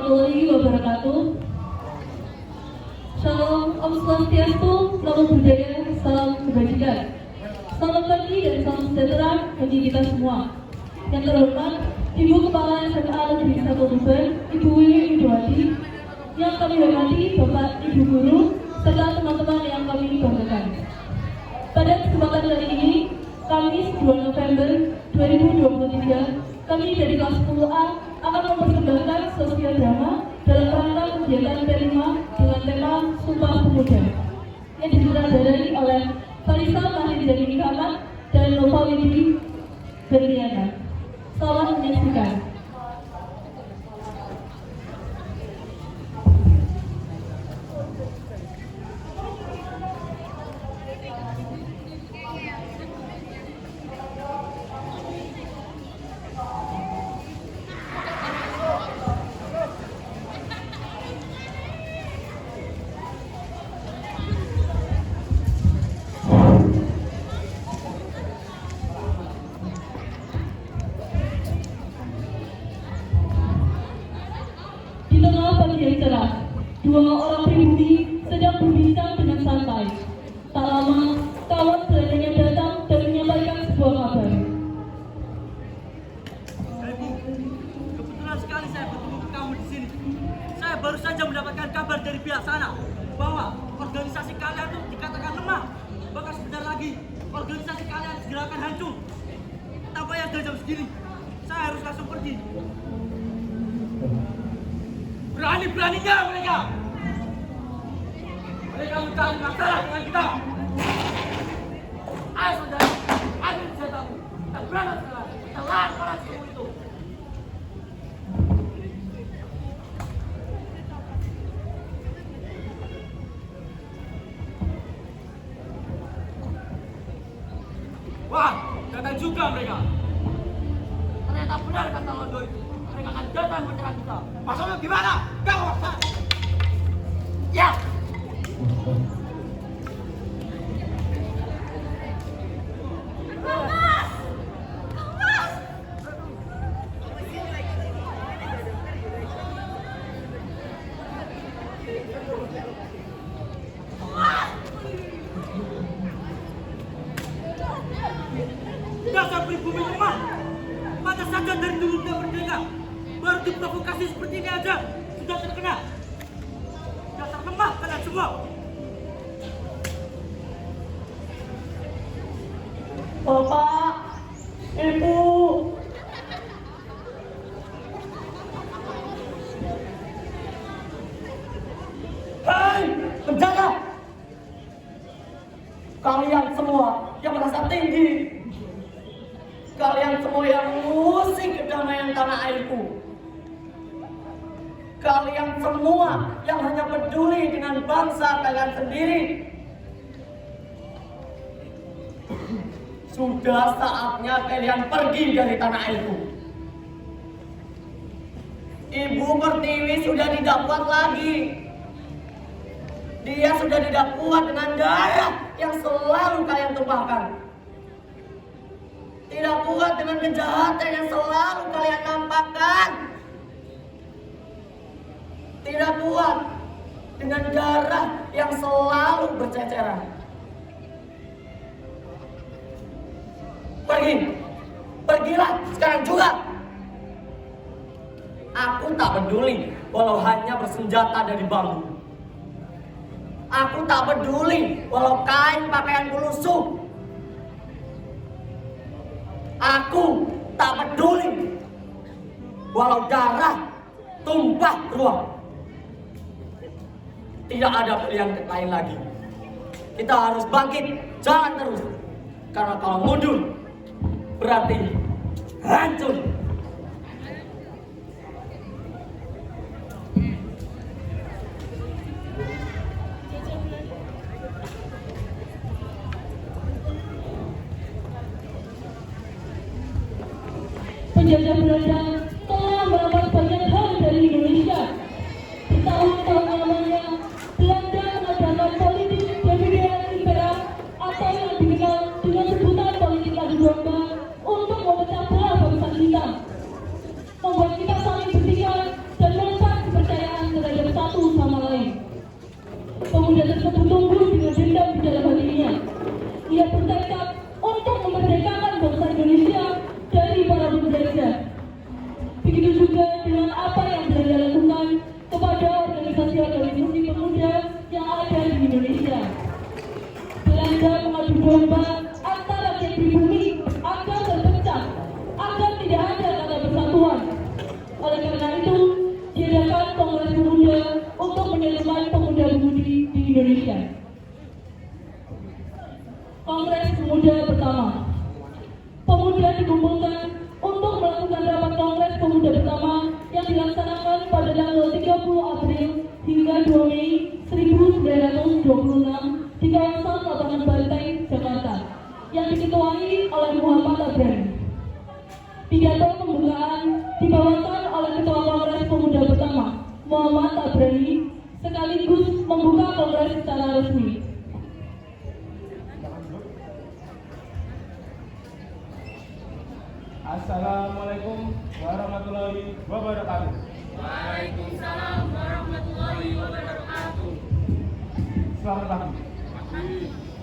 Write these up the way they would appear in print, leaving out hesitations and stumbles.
warahmatullahi wabarakatuh. Shalom, Om Swastiastu, Namo Buddhaya, salam kebajikan. Selamat pagi dan salam sejahtera bagi kita semua. Yang terhormat, Ibu Kepala SMA Negeri 1 Tuban, Ibu Wiwi Widowati. Yang kami hormati Bapak Ibu Guru serta teman-teman yang kami banggakan. Pada kesempatan kali ini, Kamis 2 November 2023, kami dari kelas 10A akan mempersembahkan sosial drama dalam rangka kegiatan P5 dengan tema Sumpah Pemuda yang disutradarai oleh Farisa Mahendra Ahmad dan Nova Widi Berliana. Selamat menyaksikan. Dua orang pribumi sedang berbincang dengan santai. Tak lama, kawan selanjutnya datang dan menyampaikan sebuah kabar. Ibu, kebetulan sekali saya bertemu kamu di sini. Saya baru saja mendapatkan kabar dari pihak sana bahwa organisasi kalian itu dikatakan lemah. Bahkan sebentar lagi organisasi kalian segera akan hancur. Tanpa yang jam segini, saya harus langsung pergi. Berani-beraninya mereka mencari masalah dengan kita. Ayo saudara, ambil senjatamu. Kita berangkat sekarang. Kita lawan semua itu. Wah, datang juga mereka. Ternyata benar kata Londo itu. Mereka akan datang menyerang kita. Maksudnya gimana? Kau waksa. Ya. Dasar pribumi lemah. Pada saja dari dulu tidak merdeka, baru diprovokasi seperti ini aja sudah terkena. Dasar lemah kalian semua. Bapak, Ibu, hei penjaga, kalian semua yang merasa tinggi, kalian semua yang mengusik kedamaian tanah airku, kalian semua yang hanya peduli dengan bangsa kalian sendiri, sudah saatnya kalian pergi dari tanah airku. Ibu Pertiwi sudah tidak kuat lagi. Dia sudah tidak kuat dengan darah yang selalu kalian tumpahkan. Tidak kuat dengan kejahatan yang selalu kalian nampakkan. Tidak kuat dengan darah yang selalu berceceran. Pergilah sekarang juga. Aku tak peduli walau hanya bersenjata dari bambu. Aku tak peduli walau kain pakaianku lusuh. Aku tak peduli walau darah tumpah ruah. Tidak ada pilihan lain lagi. Kita harus bangkit, jangan terus. Karena kalau mundur berarti hancur. Penjajah Belanda telah merampas banyak hal dari Indonesia. Bertahun-tahun lamanya, Belanda mengadakan politik dividen impera atau yang dikenal dengan sebutan politik adu domba untuk memecah belah bangsa kita, membuat kita saling bertikai dan melesat seperti adu domba antara rakyat pribumi agar terpecah, agar tidak ada kata persatuan. Oleh karena itu, diadakan Kongres Pemuda untuk menyelamatkan pemuda-pemudi di Indonesia. Kongres Pemuda pertama. Pemuda dikumpulkan untuk melakukan rapat Kongres Pemuda pertama yang dilaksanakan pada tanggal 30 April hingga 2 Mei 1926 di kawasan Lapangan Banteng, Jakarta, yang diketuai oleh Muhammad Tabrani. Pidato pembukaan dibawakan oleh Ketua Kongres Pemuda pertama, Muhammad Tabrani, sekaligus membuka kongres secara resmi. Assalamualaikum warahmatullahi wabarakatuh. Waalaikumsalam warahmatullahi wabarakatuh. Selamat pagi.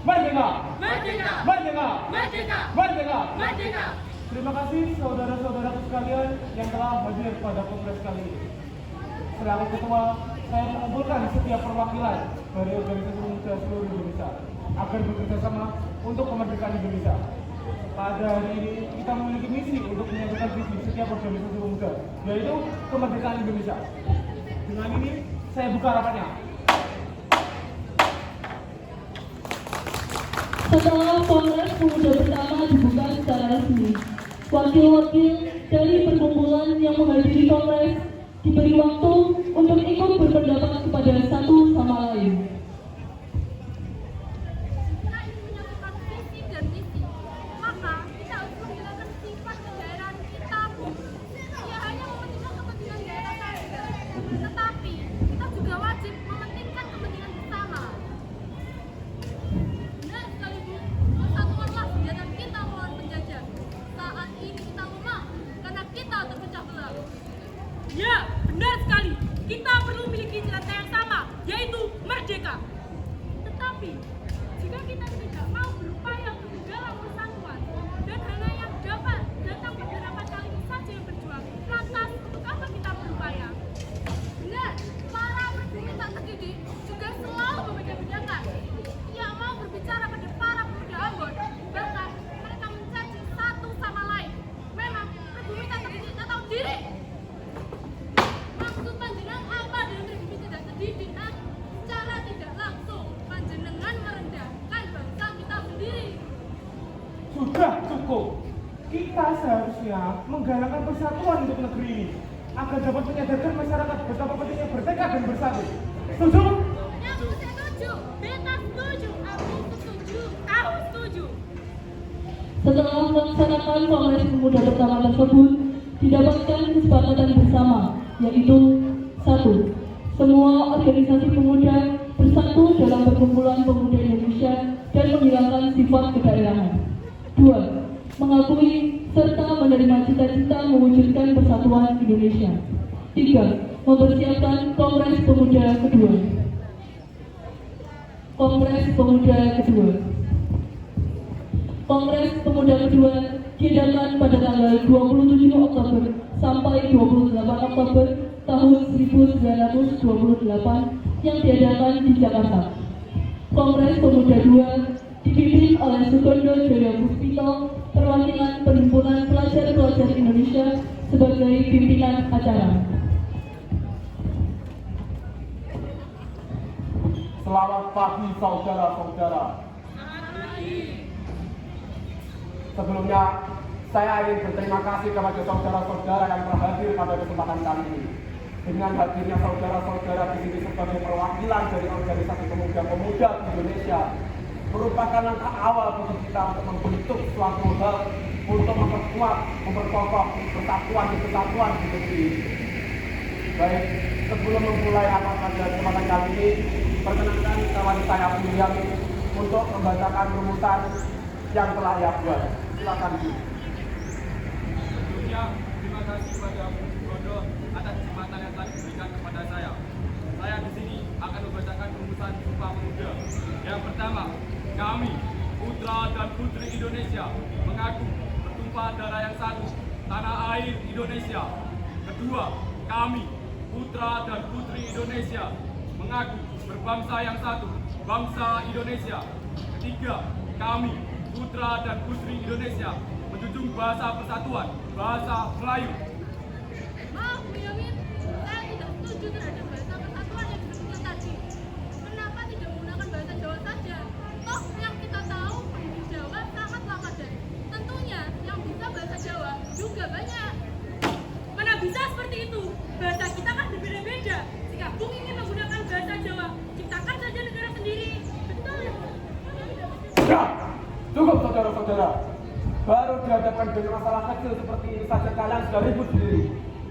Merdeka! Merdeka! Merdeka! Merdeka! Merdeka! Merdeka! Terima kasih saudara-saudaraku sekalian yang telah hadir pada kongres kali ini. Selaku ketua, saya mengumpulkan setiap perwakilan dari organisasi pemuda seluruh Indonesia agar bekerja sama untuk kemerdekaan Indonesia. Pada hari ini kita memiliki misi untuk menyampaikan visi setiap organisasi pemuda, yaitu kemerdekaan Indonesia. Dengan ini saya buka rapatnya. Setelah Kongres Pemuda pertama dibuka secara resmi, wakil-wakil dari perkumpulan yang menghadiri kongres diberi waktu untuk ikut berpendapat kepada satu sama lain. Kita ingin menyatukan visi dan misi, maka kita harus menghilangkan sifat kedaerahan kita, Bu. Tidak hanya mementingkan kepentingan daerah saja, tetapi kita juga wajib mementingkan kepentingan bersama. Benar sekali, Bu. Persatuanlah senjata kita melawan penjajah. Saat ini kita lemah karena kita terpecah belah. Ya, benar sekali. Kita perlu memiliki cita-cita yang sama, yaitu merdeka. Tetapi, jika kita tidak mau berupaya untuk dalam persatuan dan hanya yang dapat datang beberapa kali saja yang berjuang, lantas untuk apa kita berupaya? Benar, para pribumi tak terdidik juga selalu membeda-bedakan. Tidak mau berbicara pada para pemuda Ambon, bahkan mereka mencaci satu sama lain. Memang pribumi tak terdidik tak tahu diri. Maksud panjenengan apa dengan pribumi tidak terdidik? Secara tidak langsung, panjenengan merendahkan bangsa kita sendiri. Sudah cukup. Kita seharusnya menggalakkan persatuan untuk negeri ini agar dapat menyadarkan masyarakat betapa pentingnya bertekad dan bersatu. Setuju? Aku setuju, beta setuju, aku setuju, Aku setuju. Setelah melaksanakan Kongres Pemuda pertama tersebut, didapatkan kesepakatan bersama, yaitu 1. Semua organisasi pemuda bersatu dalam perkumpulan pemuda Indonesia dan menghilangkan sifat kedaerahan. 2. Mengakui serta menerima cita-cita mewujudkan persatuan Indonesia. 3. Mempersiapkan Kongres Pemuda kedua. Kongres Pemuda kedua. Kongres Pemuda kedua diadakan pada tanggal 27 Oktober sampai 28 Oktober tahun 1928 yang diadakan di Jakarta. Kongres Pemuda II dipimpin oleh Sukondo Joyo Puspito, perwakilan Perhimpunan Pelajar-Pelajar Indonesia sebagai pimpinan acara. Selamat pagi saudara-saudara. Sebelumnya, saya ingin berterima kasih kepada saudara-saudara yang telah hadir pada kesempatan kali ini. Dengan hadirnya saudara-saudara di sini sebagai perwakilan dari organisasi pemuda-pemuda Indonesia merupakan langkah awal bagi kita untuk membentuk suatu hal untuk memperkuat, memperkokoh persatuan dan kesatuan di negeri ini. Baik, sebelum memulai rapat pada kesempatan kali ini, perkenankan kawan saya William untuk membacakan rumusan yang telah ia buat. Silakan, Bu. Sebelumnya, terima kasih kepada Bu Gondo atas kesempatan yang telah diberikan kepada saya. Saya di sini akan membacakan rumusan Sumpah Pemuda. Yang pertama, kami, putra dan putri Indonesia, mengaku bertumpah darah yang satu, tanah air Indonesia. Kedua, kami, putra dan putri Indonesia, mengaku berbangsa yang satu, bangsa Indonesia. Ketiga, kami, putra dan putri Indonesia, menjunjung bahasa persatuan, bahasa Melayu. Maaf, Bu Yamin, saya tidak setuju terhadap bahasa persatuan yang disebutkan tadi. Kenapa tidak menggunakan bahasa Jawa saja? Toh yang kita tahu penduduk Jawa sangatlah padat. Tentunya yang bisa bahasa Jawa juga banyak. Mana bisa seperti itu? Bahasa kita kan berbeda-beda. Jika Bung ingin menggunakan bahasa Jawa, ciptakan saja negara sendiri. Betul ya? Ya, cukup saudara-saudara. Baru dihadapkan dengan masalah kecil seperti ini saja kalian sudah ribut sendiri.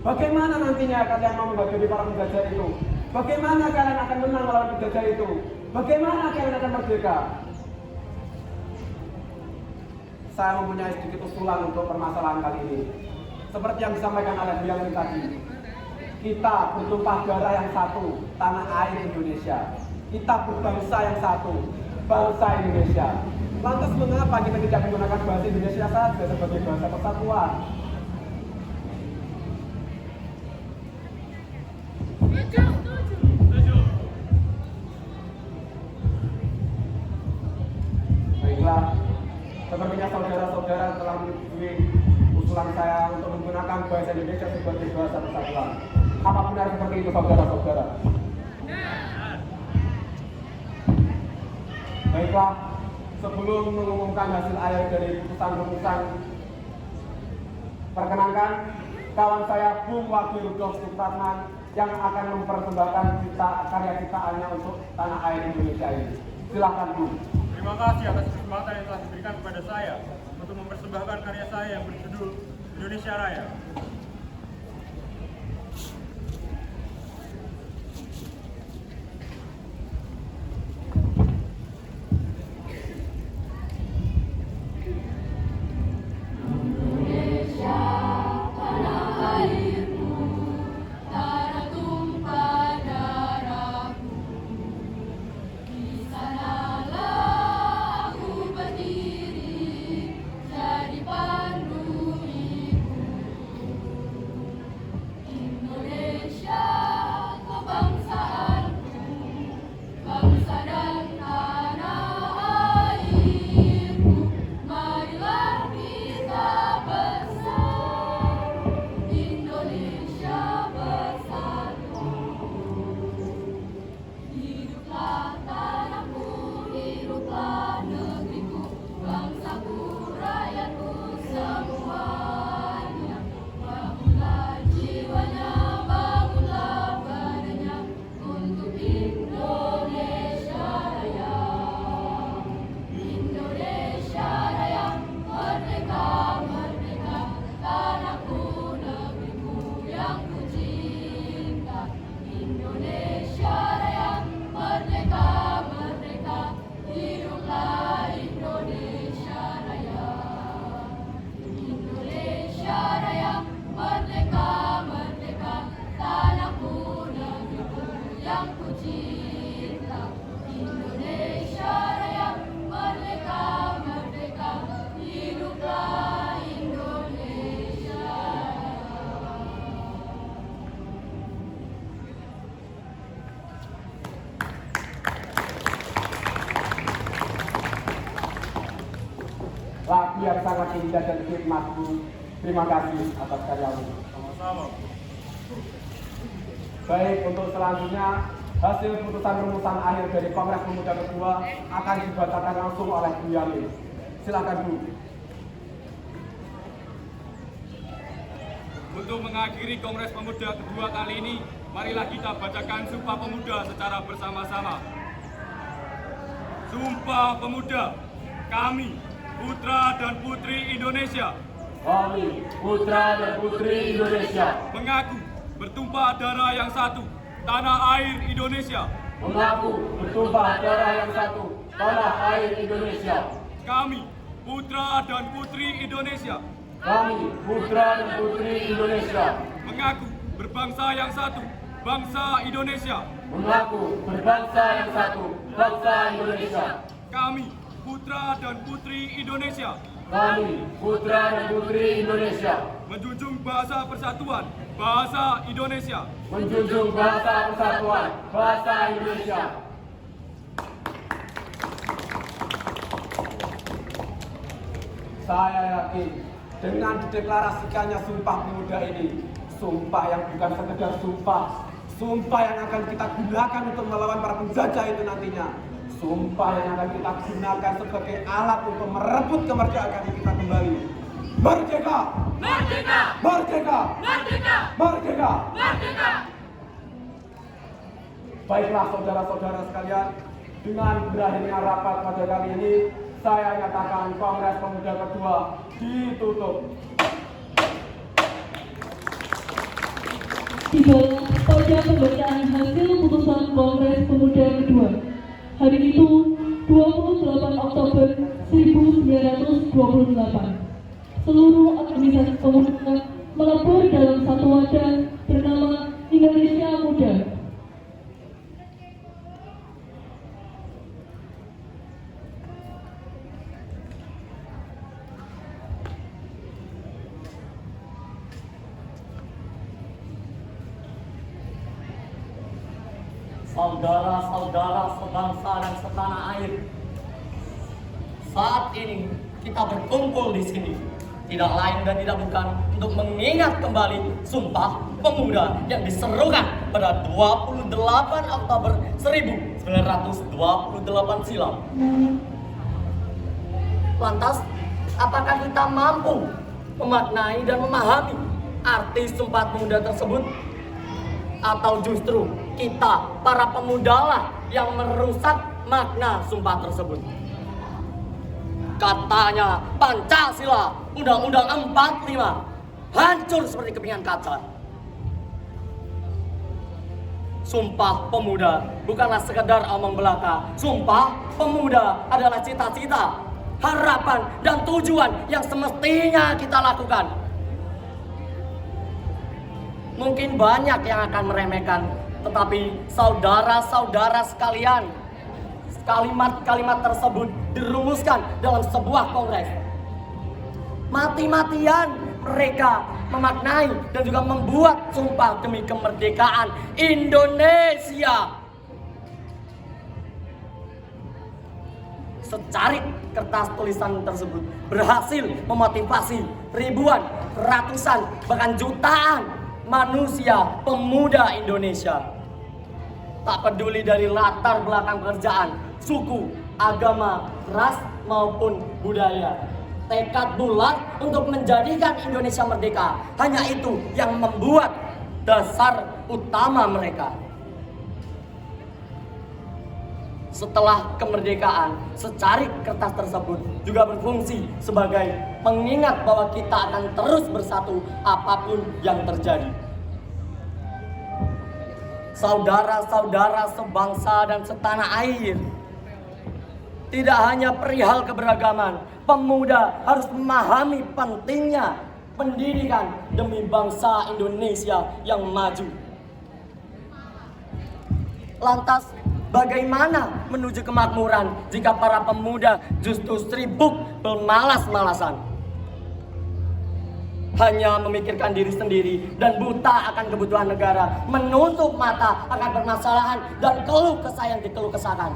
Bagaimana nantinya kalian mau menghadapi para penjajah itu? Bagaimana kalian akan menang melawan penjajah itu? Bagaimana kalian akan merdeka? Saya mempunyai sedikit usulan untuk permasalahan kali ini. Seperti yang disampaikan oleh Bu Yamin tadi, kita bertumpah darah yang satu, tanah air Indonesia. Kita berbangsa yang satu, bangsa Indonesia. Lantas mengapa kita tidak menggunakan bahasa Indonesia saja sebagai bahasa persatuan? Setuju. Baiklah, sepertinya saudara-saudara telah menyetujui usulan saya untuk menggunakan bahasa Indonesia sebagai bahasa persatuan. Apa benar seperti itu saudara-saudara? Baiklah, sebelum mengumumkan hasil akhir dari putusan rumusan, perkenankan kawan saya Bung Wagi Rudolf Supratman yang akan mempersembahkan karya ciptaannya untuk tanah air Indonesia ini. Silakan Bung. Terima kasih atas kesempatan yang telah diberikan kepada saya untuk mempersembahkan karya saya yang berjudul Indonesia Raya. Lagu yang sangat indah dan khidmatku. Terima kasih atas karyamu. Sama-sama. Baik, untuk selanjutnya hasil putusan rumusan akhir dari Kongres Pemuda kedua akan dibacakan langsung oleh Bu Yamin. Silakan Bu. Untuk mengakhiri Kongres Pemuda kedua kali ini, marilah kita bacakan Sumpah Pemuda secara bersama-sama. Sumpah Pemuda, kami, putra dan putri Indonesia, Kami, putra dan putri Indonesia, mengaku bertumpah darah yang satu, tanah air Indonesia. mengaku bertumpah darah yang satu, tanah air Indonesia. Kami, putra dan putri Indonesia, Kami, putra dan putri Indonesia, mengaku berbangsa yang satu, bangsa Indonesia. mengaku berbangsa yang satu, bangsa Indonesia. Kami, putra dan putri Indonesia, Kami, putra dan putri Indonesia, menjunjung bahasa persatuan, bahasa Indonesia. menjunjung bahasa persatuan, bahasa Indonesia. Saya yakin dengan dideklarasikannya Sumpah Pemuda ini, sumpah yang bukan sekedar sumpah yang akan kita gunakan untuk melawan para penjajah itu nantinya, sumpah yang akan kita gunakan sebagai alat untuk merebut kemerdekaan kita kembali. Merdeka! Merdeka! Merdeka! Merdeka! Merdeka! Merdeka! Baiklah saudara-saudara sekalian, dengan berakhirnya rapat pada kali ini, saya nyatakan Kongres Pemuda kedua ditutup. Tibalah pada pembacaan hasil putusan Kongres Pemuda kedua. Hari itu 28 Oktober 1928. Seluruh organisasi pemuda melebur dalam satu wadah bernama Indonesia Muda. Saudara-saudara sebangsa dan setanah air, saat ini kita berkumpul di sini tidak lain dan tidak bukan untuk mengingat kembali Sumpah Pemuda yang diserukan pada 28 Oktober 1928 silam. Lantas, apakah kita mampu memaknai dan memahami arti Sumpah Pemuda tersebut? Atau justru kita, para pemudalah yang merusak makna sumpah tersebut? Katanya Pancasila, Undang-Undang 45, hancur seperti kepingan kaca. Sumpah Pemuda bukanlah sekedar omong belaka. Sumpah Pemuda adalah cita-cita, harapan, dan tujuan yang semestinya kita lakukan. Mungkin banyak yang akan meremehkan, tetapi saudara-saudara sekalian, kalimat-kalimat tersebut dirumuskan dalam sebuah kongres. Mati-matian mereka memaknai dan juga membuat sumpah demi kemerdekaan Indonesia. Secarik kertas tulisan tersebut berhasil memotivasi ribuan, ratusan, bahkan jutaan manusia pemuda Indonesia. Tak peduli dari latar belakang pekerjaan, suku, agama, ras maupun budaya. Tekad bulat untuk menjadikan Indonesia merdeka. Hanya itu yang membuat dasar utama mereka. Setelah kemerdekaan, secarik kertas tersebut juga berfungsi sebagai pengingat bahwa kita akan terus bersatu apapun yang terjadi. Saudara-saudara sebangsa dan setanah air, tidak hanya perihal keberagaman, pemuda harus memahami pentingnya pendidikan demi bangsa Indonesia yang maju. Lantas, bagaimana menuju kemakmuran jika para pemuda justru sibuk bermalas-malasan? Hanya memikirkan diri sendiri dan buta akan kebutuhan negara, menutup mata akan permasalahan dan keluh kesah yang dikeluh kesahkan.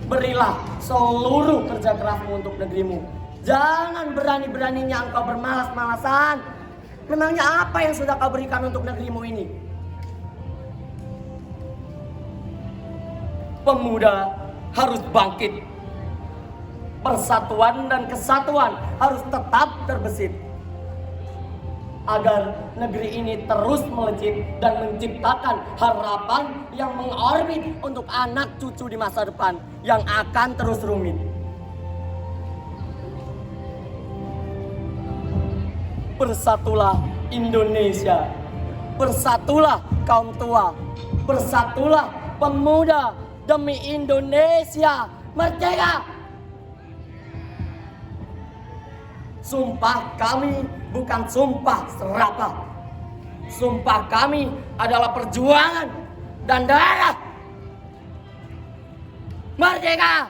Berilah seluruh kerja kerasmu untuk negerimu. Jangan berani-beraninya engkau bermalas-malasan. Memangnya apa yang sudah kau berikan untuk negerimu ini? Pemuda harus bangkit. Persatuan dan kesatuan harus tetap terbesit. Agar negeri ini terus melejit dan menciptakan harapan yang mengorbit untuk anak cucu di masa depan yang akan terus rumit. Bersatulah Indonesia, bersatulah kaum tua, bersatulah pemuda demi Indonesia merdeka. Sumpah kami bukan sumpah serapah. Sumpah kami adalah perjuangan dan darah. Merdeka!